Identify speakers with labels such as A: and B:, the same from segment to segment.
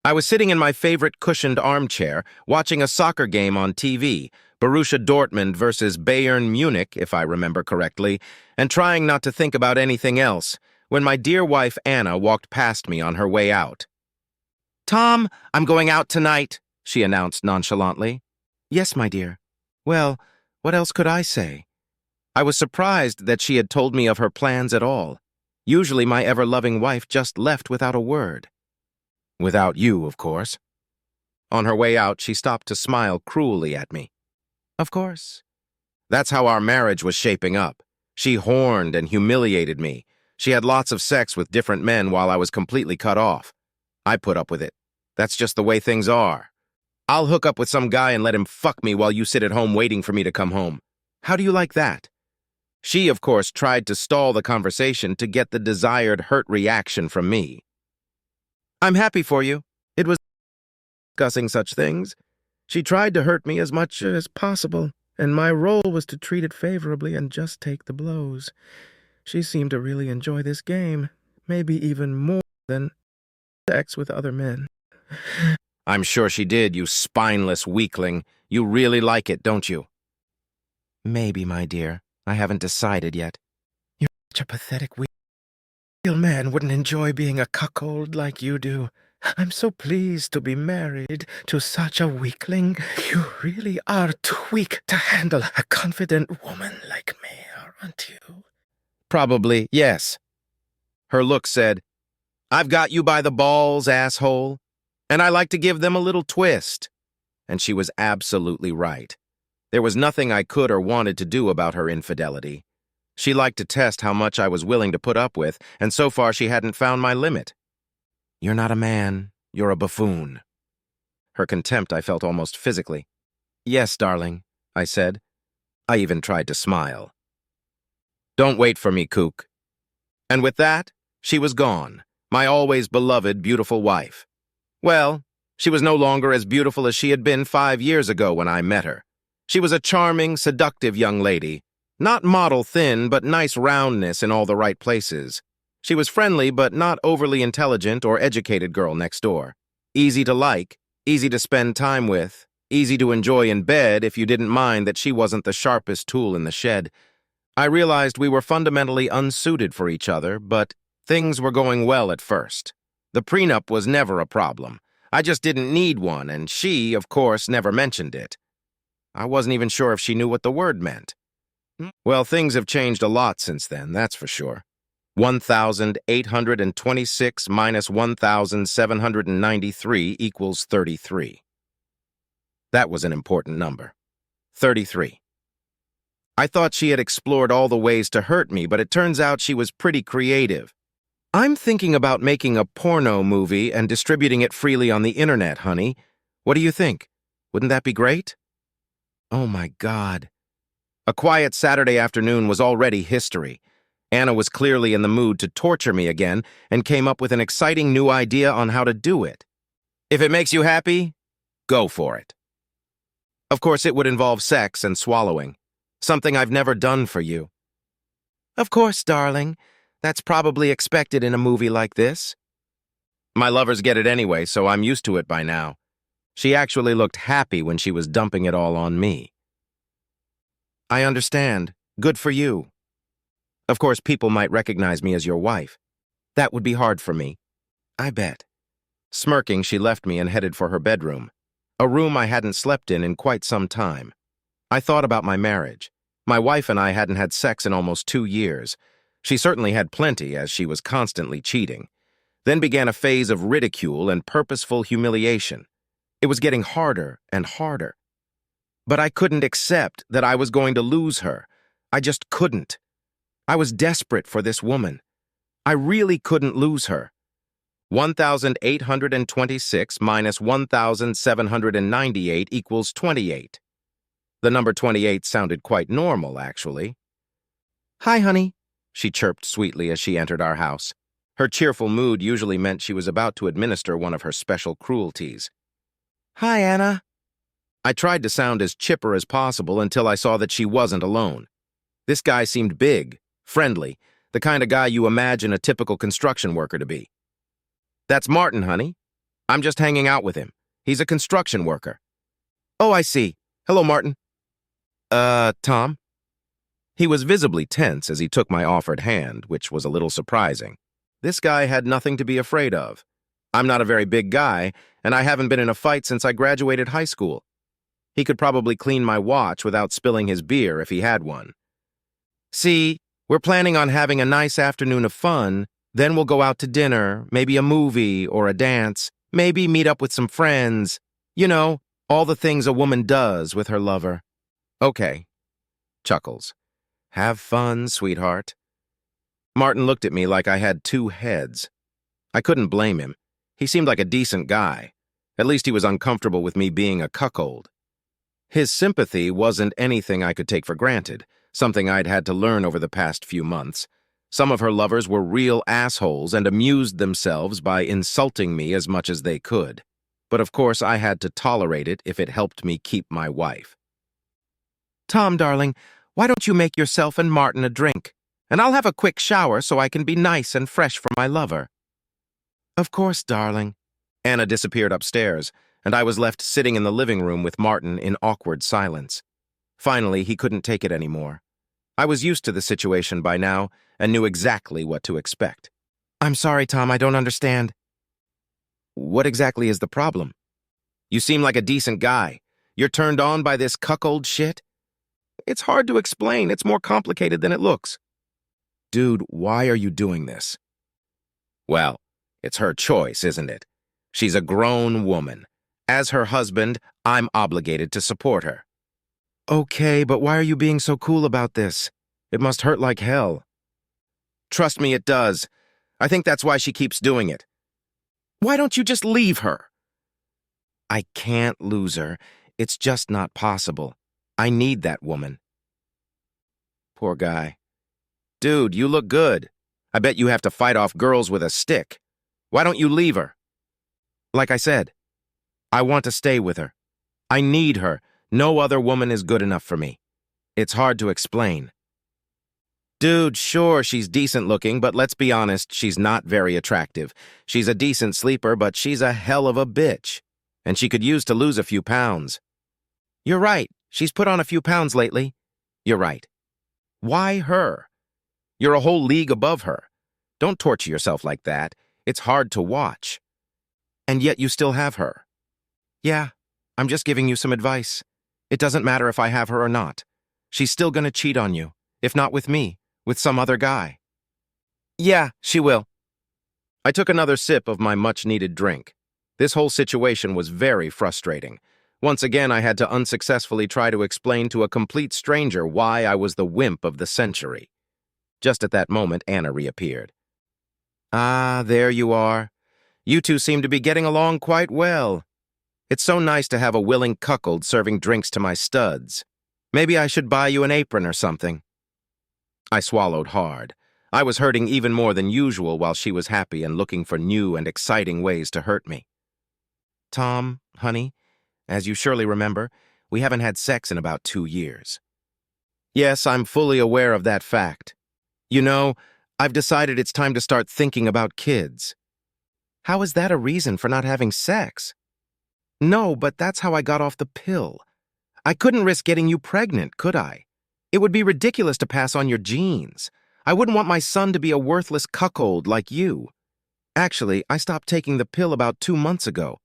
A: I was sitting in my favorite cushioned armchair, watching a soccer game on TV, Borussia Dortmund versus Bayern Munich, if I remember correctly, and trying not to think about anything else, when my dear wife Anna walked past me on her way out. "Tom, I'm going out tonight," she announced nonchalantly. "Yes, my dear." Well, what else could I say? I was surprised that she had told me of her plans at all. Usually my ever-loving wife just left without a word. Without you, of course. On her way out, she stopped to smile cruelly at me. Of course. That's how our marriage was shaping up. She horned and humiliated me. She had lots of sex with different men while I was completely cut off. I put up with it. That's just the way things are. I'll hook up with some guy and let him fuck me while you sit at home waiting for me to come home. How do you like that? She, of course, tried to stall the conversation to get the desired hurt reaction from me. I'm happy for you. It was discussing such things. She tried to hurt me as much as possible, and my role was to treat it favorably and just take the blows. She seemed to really enjoy this game, maybe even more than sex with other men. I'm sure she did, you spineless weakling. You really like it, don't you? Maybe, my dear. I haven't decided yet. You're such a pathetic weakling. A real man wouldn't enjoy being a cuckold like you do. I'm so pleased to be married to such a weakling. You really are too weak to handle a confident woman like me, aren't you? Probably, yes. Her look said, I've got you by the balls, asshole, and I like to give them a little twist. And she was absolutely right. There was nothing I could or wanted to do about her infidelity. She liked to test how much I was willing to put up with, and so far she hadn't found my limit. You're not a man, you're a buffoon. Her contempt I felt almost physically. Yes, darling, I said. I even tried to smile. Don't wait for me, kook. And with that, she was gone, my always beloved, beautiful wife. Well, she was no longer as beautiful as she had been 5 years ago when I met her. She was a charming, seductive young lady. Not model thin, but nice roundness in all the right places. She was friendly, but not overly intelligent or educated girl next door. Easy to like, easy to spend time with, easy to enjoy in bed if you didn't mind that she wasn't the sharpest tool in the shed. I realized we were fundamentally unsuited for each other, but things were going well at first. The prenup was never a problem. I just didn't need one, and she, of course, never mentioned it. I wasn't even sure if she knew what the word meant. Well, things have changed a lot since then, that's for sure. 1,826 minus 1,793 equals 33. That was an important number. 33. I thought she had explored all the ways to hurt me, but it turns out she was pretty creative. I'm thinking about making a porno movie and distributing it freely on the internet, honey. What do you think? Wouldn't that be great? Oh my God. A quiet Saturday afternoon was already history. Anna was clearly in the mood to torture me again and came up with an exciting new idea on how to do it. If it makes you happy, go for it. Of course, it would involve sex and swallowing, something I've never done for you. Of course, darling. That's probably expected in a movie like this. My lovers get it anyway, so I'm used to it by now. She actually looked happy when she was dumping it all on me. I understand. Good for you. Of course, people might recognize me as your wife. That would be hard for me. I bet. Smirking, she left me and headed for her bedroom, a room I hadn't slept in quite some time. I thought about my marriage. My wife and I hadn't had sex in almost 2 years. She certainly had plenty, as she was constantly cheating. Then began a phase of ridicule and purposeful humiliation. It was getting harder and harder. But I couldn't accept that I was going to lose her. I just couldn't. I was desperate for this woman. I really couldn't lose her. 1,826 minus 1,798 equals 28. The number 28 sounded quite normal, actually. Hi, honey, she chirped sweetly as she entered our house. Her cheerful mood usually meant she was about to administer one of her special cruelties. Hi, Anna. I tried to sound as chipper as possible until I saw that she wasn't alone. This guy seemed big, friendly, the kind of guy you imagine a typical construction worker to be. That's Martin, honey. I'm just hanging out with him. He's a construction worker. Oh, I see. Hello, Martin. Tom? He was visibly tense as he took my offered hand, which was a little surprising. This guy had nothing to be afraid of. I'm not a very big guy, and I haven't been in a fight since I graduated high school. He could probably clean my watch without spilling his beer if he had one. See, we're planning on having a nice afternoon of fun, then we'll go out to dinner, maybe a movie or a dance, maybe meet up with some friends. You know, all the things a woman does with her lover. Okay. Chuckles. Have fun, sweetheart. Martin looked at me like I had two heads. I couldn't blame him. He seemed like a decent guy. At least he was uncomfortable with me being a cuckold. His sympathy wasn't anything I could take for granted, something I'd had to learn over the past few months. Some of her lovers were real assholes and amused themselves by insulting me as much as they could. But of course I had to tolerate it if it helped me keep my wife. Tom, darling, why don't you make yourself and Martin a drink? And I'll have a quick shower so I can be nice and fresh for my lover. Of course, darling. Anna disappeared upstairs, and I was left sitting in the living room with Martin in awkward silence. Finally, he couldn't take it anymore. I was used to the situation by now and knew exactly what to expect. I'm sorry, Tom, I don't understand. What exactly is the problem? You seem like a decent guy. You're turned on by this cuckold shit? It's hard to explain. It's more complicated than it looks. Dude, why are you doing this? Well, it's her choice, isn't it? She's a grown woman. As her husband, I'm obligated to support her. Okay, but why are you being so cool about this? It must hurt like hell. Trust me, it does. I think that's why she keeps doing it. Why don't you just leave her? I can't lose her. It's just not possible. I need that woman. Poor guy. Dude, you look good. I bet you have to fight off girls with a stick. Why don't you leave her? Like I said, I want to stay with her. I need her. No other woman is good enough for me. It's hard to explain. Dude, sure, she's decent looking, but let's be honest, she's not very attractive. She's a decent sleeper, but she's a hell of a bitch. And she could use to lose a few pounds. You're right. She's put on a few pounds lately. You're right. Why her? You're a whole league above her. Don't torture yourself like that. It's hard to watch. And yet you still have her. Yeah, I'm just giving you some advice. It doesn't matter if I have her or not. She's still gonna cheat on you, if not with me, with some other guy. Yeah, she will. I took another sip of my much-needed drink. This whole situation was very frustrating. Once again, I had to unsuccessfully try to explain to a complete stranger why I was the wimp of the century. Just at that moment, Anna reappeared. Ah, there you are. You two seem to be getting along quite well. It's so nice to have a willing cuckold serving drinks to my studs. Maybe I should buy you an apron or something. I swallowed hard. I was hurting even more than usual while she was happy and looking for new and exciting ways to hurt me. Tom, honey, as you surely remember, we haven't had sex in about 2 years. Yes, I'm fully aware of that fact. You know, I've decided it's time to start thinking about kids. How is that a reason for not having sex? No, but that's how I got off the pill. I couldn't risk getting you pregnant, could I? It would be ridiculous to pass on your genes. I wouldn't want my son to be a worthless cuckold like you. Actually, I stopped taking the pill about 2 months ago.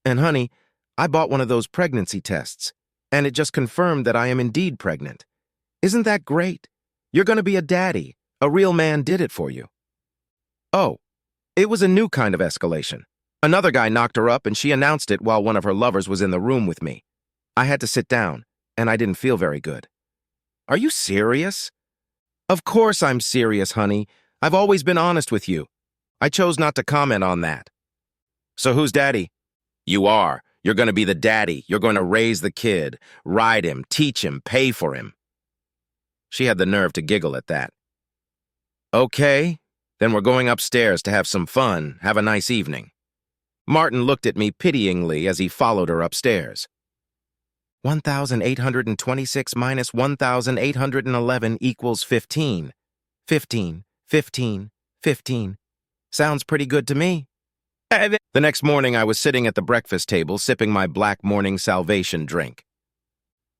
A: And honey, I bought one of those pregnancy tests, and it just confirmed that I am indeed pregnant. Isn't that great? You're going to be a daddy. A real man did it for you. Oh, it was a new kind of escalation. Another guy knocked her up and she announced it while one of her lovers was in the room with me. I had to sit down, and I didn't feel very good. Are you serious? Of course I'm serious, honey. I've always been honest with you. I chose not to comment on that. So who's daddy? You are. You're going to be the daddy. You're going to raise the kid, ride him, teach him, pay for him. She had the nerve to giggle at that. Okay, then we're going upstairs to have some fun, have a nice evening. Martin looked at me pityingly as he followed her upstairs. 1,826 minus 1,811 equals 15. 15, 15, 15. Sounds pretty good to me. The next morning, I was sitting at the breakfast table sipping my black morning salvation drink.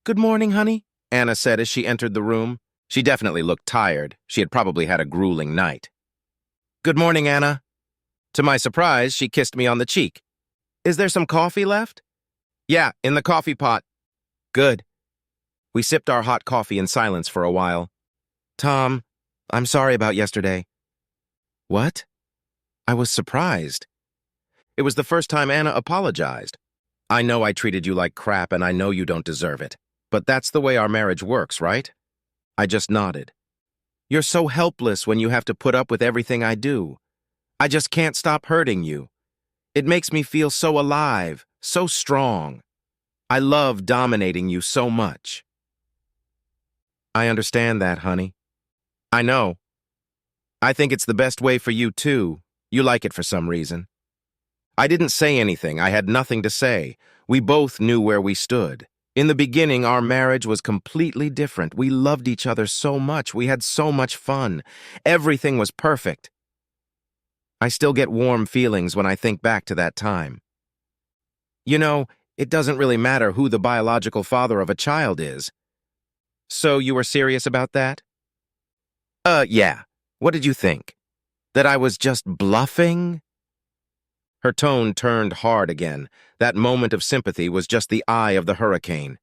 A: "Good morning, honey," Anna said as she entered the room. She definitely looked tired. She had probably had a grueling night. "Good morning, Anna." To my surprise, she kissed me on the cheek. "Is there some coffee left?" "Yeah, in the coffee pot." "Good." We sipped our hot coffee in silence for a while. "Tom, I'm sorry about yesterday." "What?" I was surprised. It was the first time Anna apologized. "I know I treated you like crap and I know you don't deserve it. But that's the way our marriage works, right?" I just nodded. "You're so helpless when you have to put up with everything I do. I just can't stop hurting you. It makes me feel so alive, so strong. I love dominating you so much." "I understand that, honey. I know. I think it's the best way for you, too. You like it for some reason." I didn't say anything. I had nothing to say. We both knew where we stood. In the beginning, our marriage was completely different. We loved each other so much. We had so much fun. Everything was perfect. I still get warm feelings when I think back to that time. You know, it doesn't really matter who the biological father of a child is. So you were serious about that? Yeah. What did you think? That I was just bluffing? Her tone turned hard again. That moment of sympathy was just the eye of the hurricane.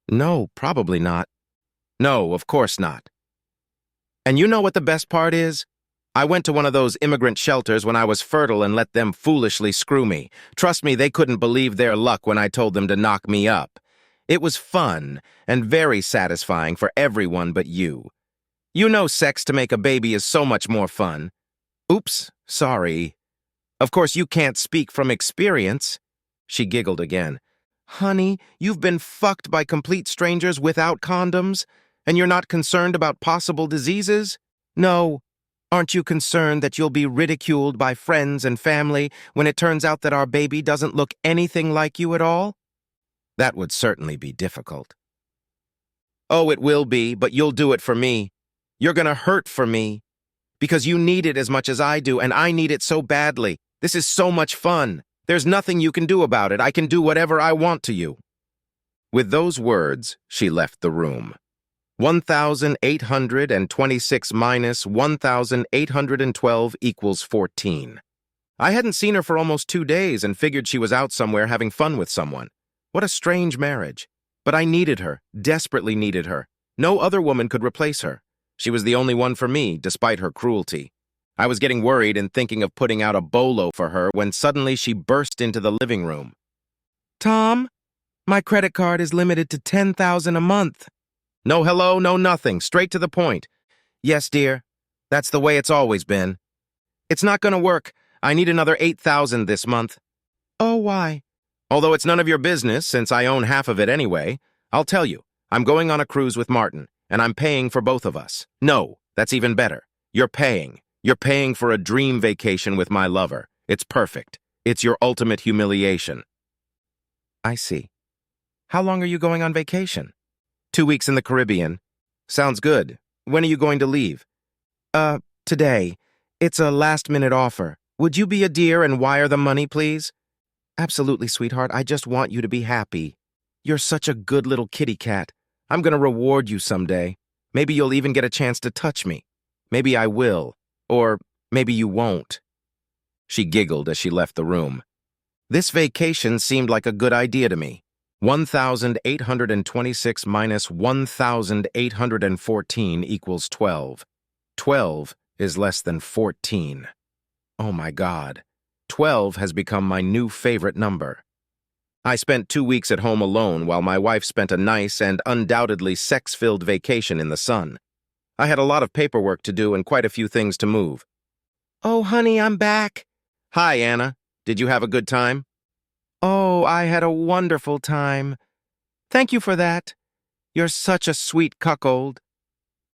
A: "No, probably not." "No, of course not." "And you know what the best part is? I went to one of those immigrant shelters when I was fertile and let them foolishly screw me. Trust me, they couldn't believe their luck when I told them to knock me up. It was fun and very satisfying for everyone but you. You know sex to make a baby is so much more fun." "Oops, sorry. Of course, you can't speak from experience." She giggled again. "Honey, you've been fucked by complete strangers without condoms, and you're not concerned about possible diseases? No. Aren't you concerned that you'll be ridiculed by friends and family when it turns out that our baby doesn't look anything like you at all?" "That would certainly be difficult." "Oh, it will be, but you'll do it for me. You're gonna hurt for me. Because you need it as much as I do, and I need it so badly. This is so much fun. There's nothing you can do about it. I can do whatever I want to you." With those words, she left the room. 1,826 minus 1,812 equals 14. I hadn't seen her for almost 2 days and figured she was out somewhere having fun with someone. What a strange marriage. But I needed her, desperately needed her. No other woman could replace her. She was the only one for me, despite her cruelty. I was getting worried and thinking of putting out a bolo for her when suddenly she burst into the living room. "Tom, my credit card is limited to $10,000 a month." No hello, no nothing, straight to the point. "Yes, dear. That's the way it's always been." "It's not gonna work. I need another 8,000 this month." "Oh, why?" "Although it's none of your business, since I own half of it anyway. I'll tell you, I'm going on a cruise with Martin, and I'm paying for both of us." "No, that's even better. You're paying. You're paying for a dream vacation with my lover. It's perfect. It's your ultimate humiliation." "I see. How long are you going on vacation?" 2 weeks in the Caribbean." "Sounds good. When are you going to leave?" Today. It's a last-minute offer. Would you be a dear and wire the money, please?" "Absolutely, sweetheart. I just want you to be happy. You're such a good little kitty cat. I'm gonna reward you someday. Maybe you'll even get a chance to touch me. Maybe I will. Or maybe you won't." She giggled as she left the room. This vacation seemed like a good idea to me. 1,826 minus 1,814 equals 12. 12 is less than 14. Oh my God. 12 has become my new favorite number. I spent 2 weeks at home alone while my wife spent a nice and undoubtedly sex-filled vacation in the sun. I had a lot of paperwork to do and quite a few things to move. "Oh, honey, I'm back." "Hi, Anna. Did you have a good time?" "Oh, I had a wonderful time. Thank you for that. You're such a sweet cuckold."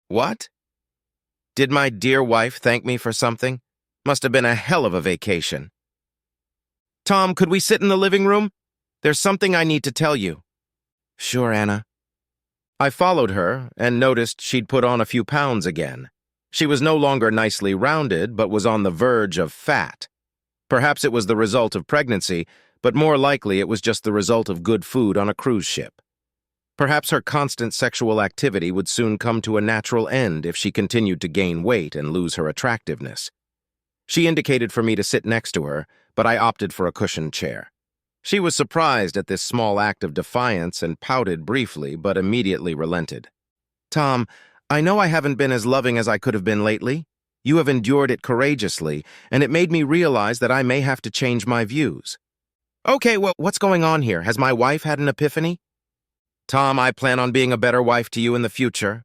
A: "What? Did my dear wife thank me for something? Must have been a hell of a vacation." "Tom, could we sit in the living room? There's something I need to tell you." "Sure, Anna." I followed her and noticed she'd put on a few pounds again. She was no longer nicely rounded, but was on the verge of fat. Perhaps it was the result of pregnancy, but more likely it was just the result of good food on a cruise ship. Perhaps her constant sexual activity would soon come to a natural end if she continued to gain weight and lose her attractiveness. She indicated for me to sit next to her, but I opted for a cushioned chair. She was surprised at this small act of defiance and pouted briefly, but immediately relented. "Tom, I know I haven't been as loving as I could have been lately. You have endured it courageously, and it made me realize that I may have to change my views." "Okay, well, what's going on here? Has my wife had an epiphany?" "Tom, I plan on being a better wife to you in the future.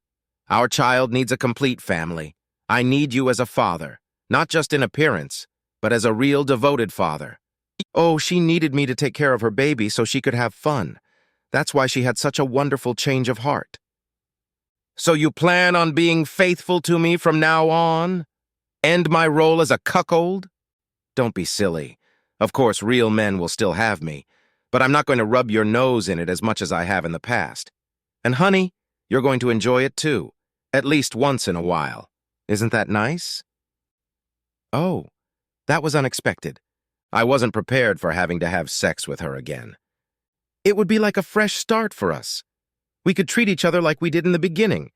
A: Our child needs a complete family. I need you as a father, not just in appearance, but as a real devoted father." "Oh, she needed me to take care of her baby so she could have fun. That's why she had such a wonderful change of heart." "So you plan on being faithful to me from now on? End my role as a cuckold?" "Don't be silly. Of course, real men will still have me, but I'm not going to rub your nose in it as much as I have in the past. And honey, you're going to enjoy it too, at least once in a while. Isn't that nice?" Oh, that was unexpected. I wasn't prepared for having to have sex with her again. It would be like a fresh start for us. We could treat each other like we did in the beginning.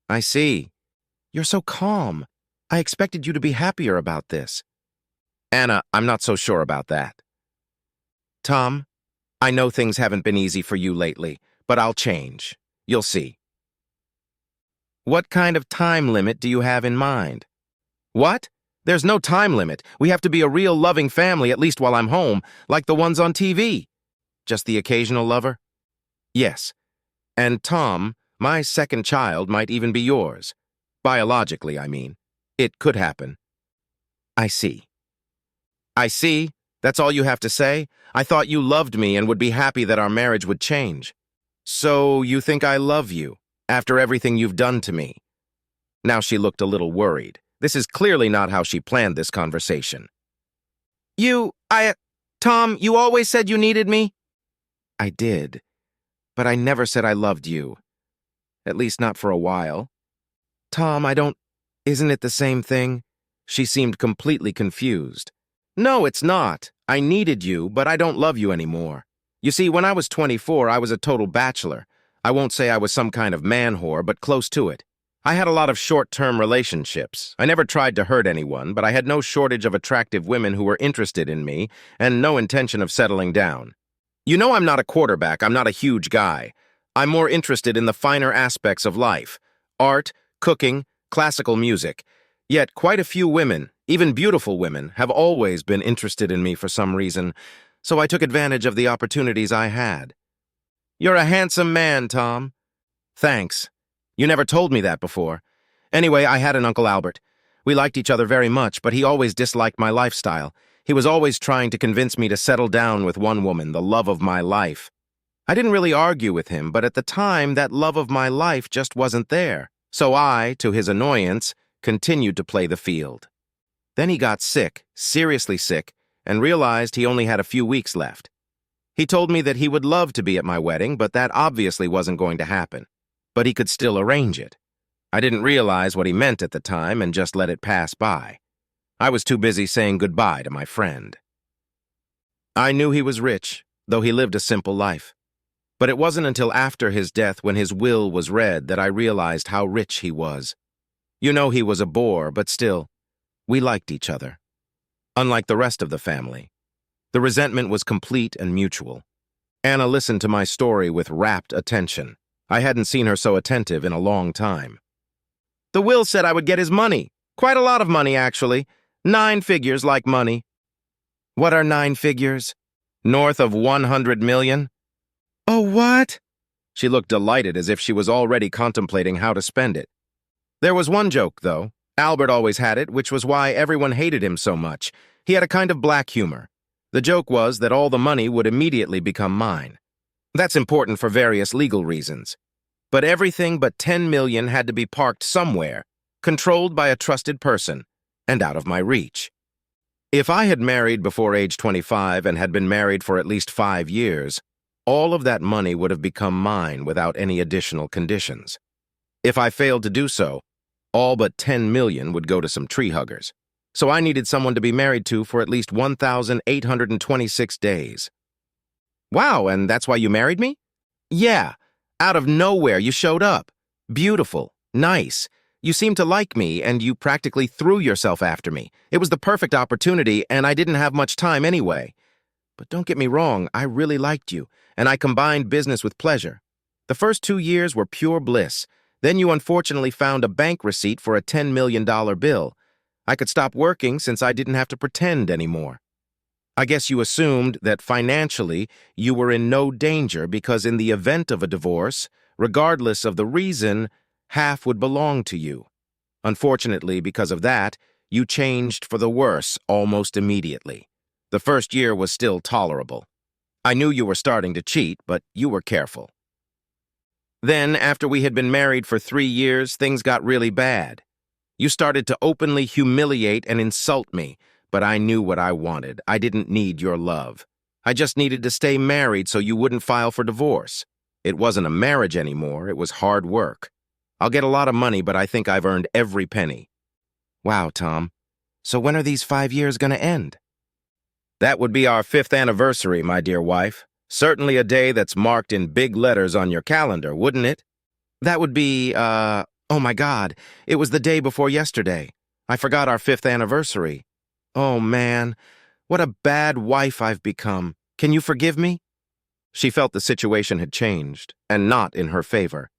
A: "I see. You're so calm. I expected you to be happier about this." "Anna, I'm not so sure about that." "Tom, I know things haven't been easy for you lately, but I'll change. You'll see." "What kind of time limit do you have in mind?" "What? There's no time limit. We have to be a real loving family, at least while I'm home, like the ones on TV. Just the occasional lover?" "Yes. And Tom, my second child might even be yours. Biologically, I mean. It could happen." "I see." "I see? That's all you have to say? I thought you loved me and would be happy that our marriage would change." "So you think I love you, after everything you've done to me?" Now she looked a little worried. This is clearly not how she planned this conversation. Tom, you always said you needed me?" "I did, but I never said I loved you. At least not for a while." "Tom, isn't it the same thing?" She seemed completely confused. "No, it's not. I needed you, but I don't love you anymore. You see, when I was 24, I was a total bachelor. I won't say I was some kind of man whore, but close to it. I had a lot of short-term relationships. I never tried to hurt anyone, but I had no shortage of attractive women who were interested in me and no intention of settling down. You know I'm not a quarterback. I'm not a huge guy. I'm more interested in the finer aspects of life: art, cooking, classical music. Yet quite a few women, even beautiful women, have always been interested in me for some reason, so I took advantage of the opportunities I had." "You're a handsome man, Tom." "Thanks. You never told me that before. Anyway, I had an Uncle Albert. We liked each other very much, but he always disliked my lifestyle. He was always trying to convince me to settle down with one woman, the love of my life. I didn't really argue with him, but at the time, that love of my life just wasn't there. So I, to his annoyance, continued to play the field. Then he got sick, seriously sick, and realized he only had a few weeks left. He told me that he would love to be at my wedding, but that obviously wasn't going to happen. But he could still arrange it. I didn't realize what he meant at the time and just let it pass by. I was too busy saying goodbye to my friend. I knew he was rich, though he lived a simple life. But it wasn't until after his death, when his will was read, that I realized how rich he was. You know, he was a bore, but still, we liked each other. Unlike the rest of the family, the resentment was complete and mutual. Anna listened to my story with rapt attention. I hadn't seen her so attentive in a long time. "The will said I would get his money. Quite a lot of money, actually. 9 figures like money." "What are 9 figures?" "North of 100 million. "Oh, what?" She looked delighted, as if she was already contemplating how to spend it. There was one joke, though. Albert always had it, which was why everyone hated him so much. He had a kind of black humor. The joke was that all the money would immediately become mine. That's important for various legal reasons. But everything but 10 million had to be parked somewhere, controlled by a trusted person, and out of my reach. If I had married before age 25 and had been married for at least 5 years, all of that money would have become mine without any additional conditions. If I failed to do so, all but 10 million would go to some tree huggers. So I needed someone to be married to for at least 1,826 days. Wow, and that's why you married me? Yeah. Out of nowhere, you showed up. Beautiful. Nice. You seemed to like me, and you practically threw yourself after me. It was the perfect opportunity, and I didn't have much time anyway. But don't get me wrong, I really liked you, and I combined business with pleasure. The first 2 years were pure bliss. Then you unfortunately found a bank receipt for a $10 million bill. I could stop working since I didn't have to pretend anymore. I guess you assumed that financially you were in no danger because in the event of a divorce, regardless of the reason, half would belong to you. Unfortunately, because of that, you changed for the worse almost immediately. The first year was still tolerable. I knew you were starting to cheat, but you were careful. Then, after we had been married for 3 years, things got really bad. You started to openly humiliate and insult me, but I knew what I wanted. I didn't need your love. I just needed to stay married so you wouldn't file for divorce. It wasn't a marriage anymore, it was hard work. I'll get a lot of money, but I think I've earned every penny. Wow, Tom. So when are these 5 years going to end? That would be our 5th anniversary, my dear wife. Certainly a day that's marked in big letters on your calendar, wouldn't it? That would be, oh my God, it was the day before yesterday. I forgot our 5th anniversary. Oh man, what a bad wife I've become. Can you forgive me? She felt the situation had changed, and not in her favor.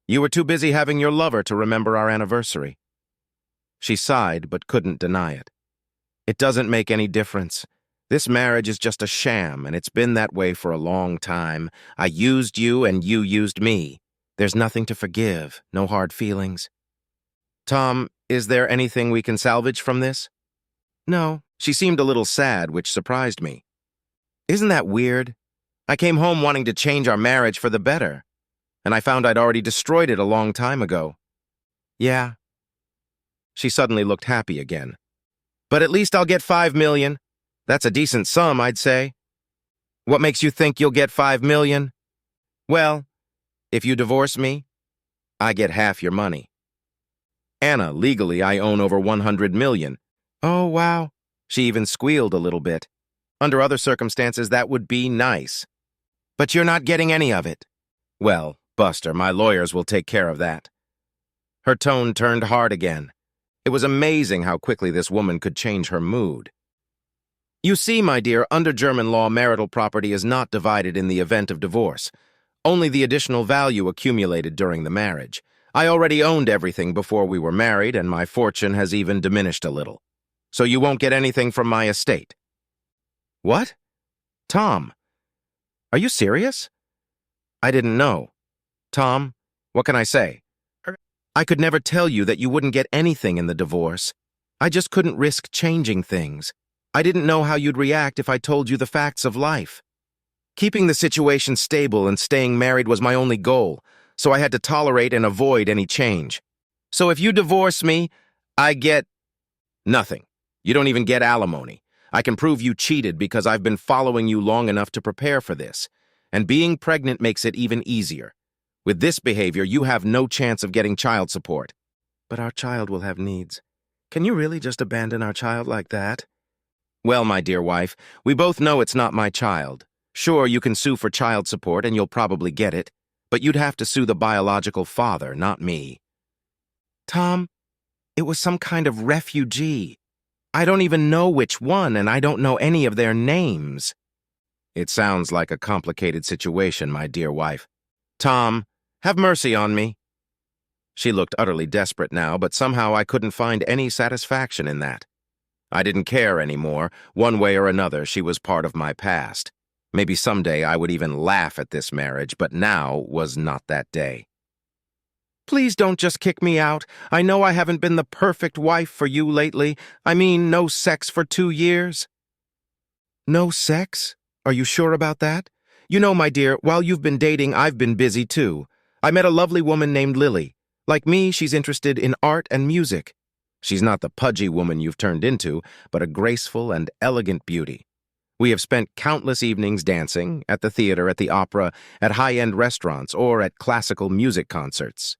A: You were too busy having your lover to remember our anniversary. She sighed, but couldn't deny it. It doesn't make any difference. This marriage is just a sham, and it's been that way for a long time. I used you, and you used me. There's nothing to forgive, no hard feelings. Tom, is there anything we can salvage from this? No, she seemed a little sad, which surprised me. Isn't that weird? I came home wanting to change our marriage for the better, and I found I'd already destroyed it a long time ago. Yeah. She suddenly looked happy again. But at least I'll get $5 million. That's a decent sum, I'd say. What makes you think you'll get $5 million? Well, if you divorce me, I get half your money. Anna, legally I own over $100 million. Oh, wow. She even squealed a little bit. Under other circumstances, that would be nice. But you're not getting any of it. Well, Buster, my lawyers will take care of that. Her tone turned hard again. It was amazing how quickly this woman could change her mood. You see, my dear, under German law, marital property is not divided in the event of divorce. Only the additional value accumulated during the marriage. I already owned everything before we were married, and my fortune has even diminished a little. So you won't get anything from my estate. What? Tom, are you serious? I didn't know. Tom, what can I say? I could never tell you that you wouldn't get anything in the divorce. I just couldn't risk changing things. I didn't know how you'd react if I told you the facts of life. Keeping the situation stable and staying married was my only goal, so I had to tolerate and avoid any change. So if you divorce me, I get nothing. You don't even get alimony. I can prove you cheated because I've been following you long enough to prepare for this. And being pregnant makes it even easier. With this behavior, you have no chance of getting child support. But our child will have needs. Can you really just abandon our child like that? Well, my dear wife, we both know it's not my child. Sure, you can sue for child support and you'll probably get it, but you'd have to sue the biological father, not me. Tom, it was some kind of refugee. I don't even know which one, and I don't know any of their names. It sounds like a complicated situation, my dear wife. Tom, have mercy on me. She looked utterly desperate now, but somehow I couldn't find any satisfaction in that. I didn't care anymore. One way or another, she was part of my past. Maybe someday I would even laugh at this marriage, but now was not that day. Please don't just kick me out. I know I haven't been the perfect wife for you lately. I mean, no sex for 2 years. No sex? Are you sure about that? You know, my dear, while you've been dating, I've been busy too. I met a lovely woman named Lily. Like me, she's interested in art and music. She's not the pudgy woman you've turned into, but a graceful and elegant beauty. We have spent countless evenings dancing, at the theater, at the opera, at high-end restaurants, or at classical music concerts.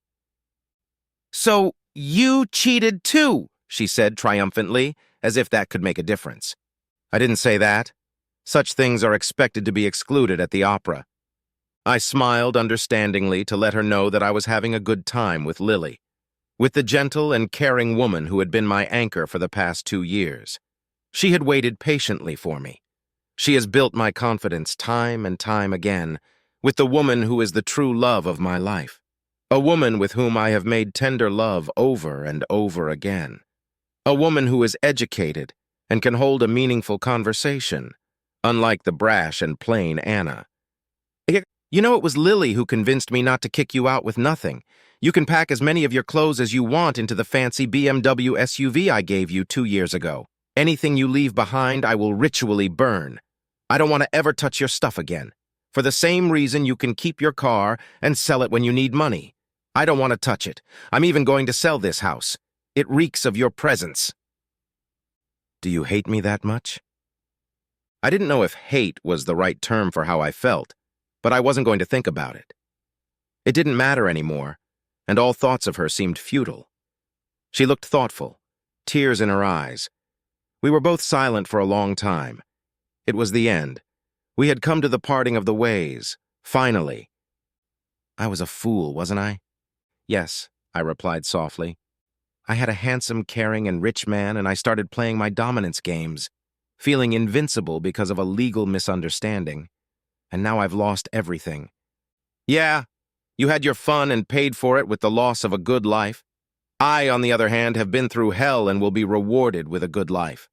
A: So, you cheated too? she said triumphantly, as if that could make a difference. I didn't say that. Such things are expected to be excluded at the opera. I smiled understandingly to let her know that I was having a good time with Lily, with the gentle and caring woman who had been my anchor for the past 2 years. She had waited patiently for me. She has built my confidence time and time again with the woman who is the true love of my life, a woman with whom I have made tender love over and over again, a woman who is educated and can hold a meaningful conversation, unlike the brash and plain Anna. You know, it was Lily who convinced me not to kick you out with nothing. You can pack as many of your clothes as you want into the fancy BMW SUV I gave you 2 years ago. Anything you leave behind, I will ritually burn. I don't want to ever touch your stuff again. For the same reason you can keep your car and sell it when you need money. I don't want to touch it. I'm even going to sell this house. It reeks of your presence. Do you hate me that much? I didn't know if hate was the right term for how I felt, but I wasn't going to think about it. It didn't matter anymore, and all thoughts of her seemed futile. She looked thoughtful, tears in her eyes. We were both silent for a long time. It was the end. We had come to the parting of the ways, finally. I was a fool, wasn't I? Yes, I replied softly. I had a handsome, caring, and rich man, and I started playing my dominance games, feeling invincible because of a legal misunderstanding. And now I've lost everything. Yeah, you had your fun and paid for it with the loss of a good life. I, on the other hand, have been through hell and will be rewarded with a good life.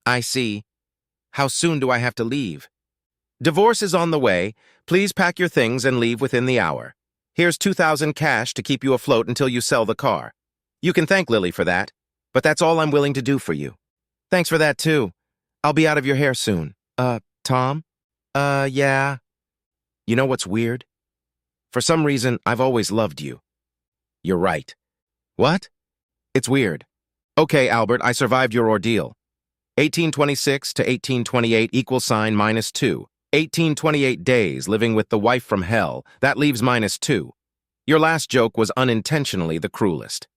A: I see. How soon do I have to leave? Divorce is on the way. Please pack your things and leave within the hour. Here's $2,000 cash to keep you afloat until you sell the car. You can thank Lily for that, but that's all I'm willing to do for you. Thanks for that, too. I'll be out of your hair soon. Tom? Yeah. You know what's weird? For some reason, I've always loved you. You're right. What? It's weird. Okay, Albert, I survived your ordeal. 1826 to 1828 =2. 1828 days living with the wife from hell, that leaves -2. Your last joke was unintentionally the cruelest.